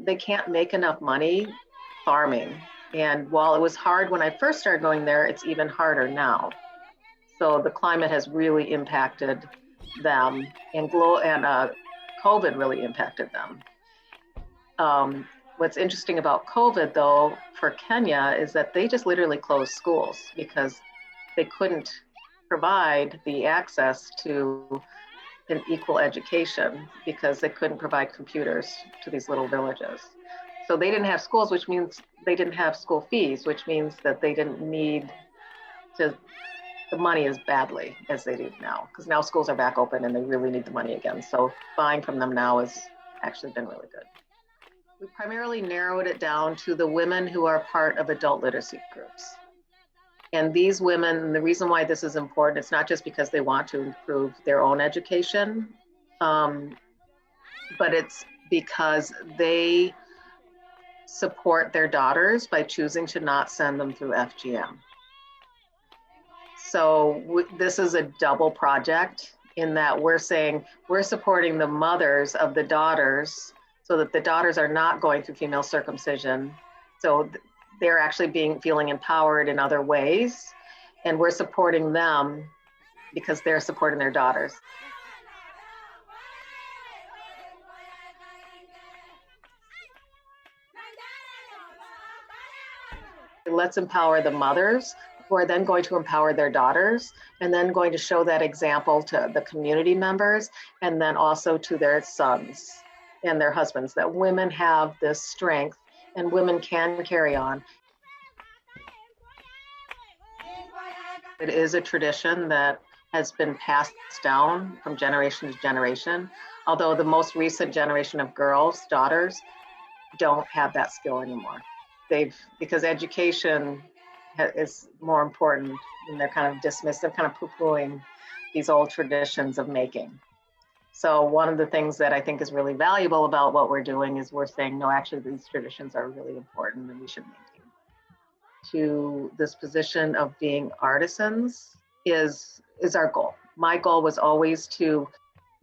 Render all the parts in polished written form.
they can't make enough money farming. And while it was hard when I first started going there, it's even harder now. So the climate has really impacted them, and COVID really impacted them. What's interesting about COVID, though, for Kenya is that they just literally closed schools because they couldn't provide the access to an equal education because they couldn't provide computers to these little villages. So they didn't have schools, which means they didn't have school fees, which means that they didn't need to the money as badly as they do now, because now schools are back open and they really need the money again. So buying from them now has actually been really good. We primarily narrowed it down to the women who are part of adult literacy groups. And these women, the reason why this is important, it's not just because they want to improve their own education, but it's because they support their daughters by choosing to not send them through FGM. So this is a double project in that we're saying we're supporting the mothers of the daughters so that the daughters are not going through female circumcision. So they're actually feeling empowered in other ways. And we're supporting them because they're supporting their daughters. Let's empower the mothers who are then going to empower their daughters and then going to show that example to the community members and then also to their sons and their husbands, that women have this strength and women can carry on. It is a tradition that has been passed down from generation to generation, although the most recent generation of girls, daughters, don't have that skill anymore. Because education is more important, and they're kind of dismissive, kind of poo-pooing these old traditions of making. So one of the things that I think is really valuable about what we're doing is we're saying, no, actually these traditions are really important and we should maintain them. To this position of being artisans is our goal. My goal was always to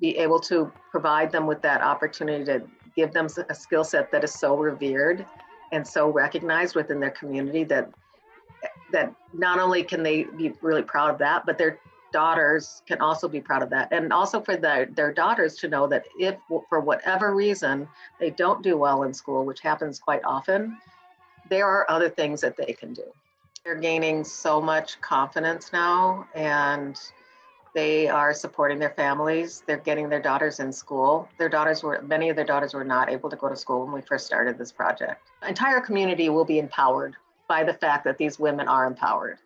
be able to provide them with that opportunity to give them a skill set that is so revered and so recognized within their community that not only can they be really proud of that, but their daughters can also be proud of that. And also for their daughters to know that if for whatever reason they don't do well in school, which happens quite often, there are other things that they can do. They're gaining so much confidence now, and they are supporting their families. They're getting their daughters in school. Many of their daughters were not able to go to school when we first started this project. The entire community will be empowered by the fact that these women are empowered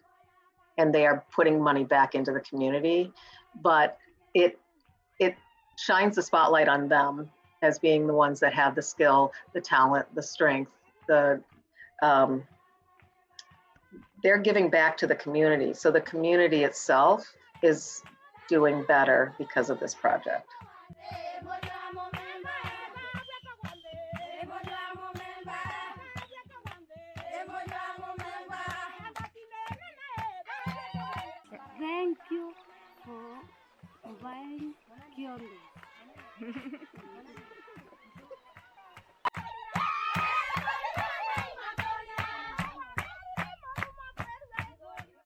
and they are putting money back into the community, but it shines the spotlight on them as being the ones that have the skill, the talent, the strength, they're giving back to the community. So the community itself is doing better because of this project. Thank you for providing Kyondo.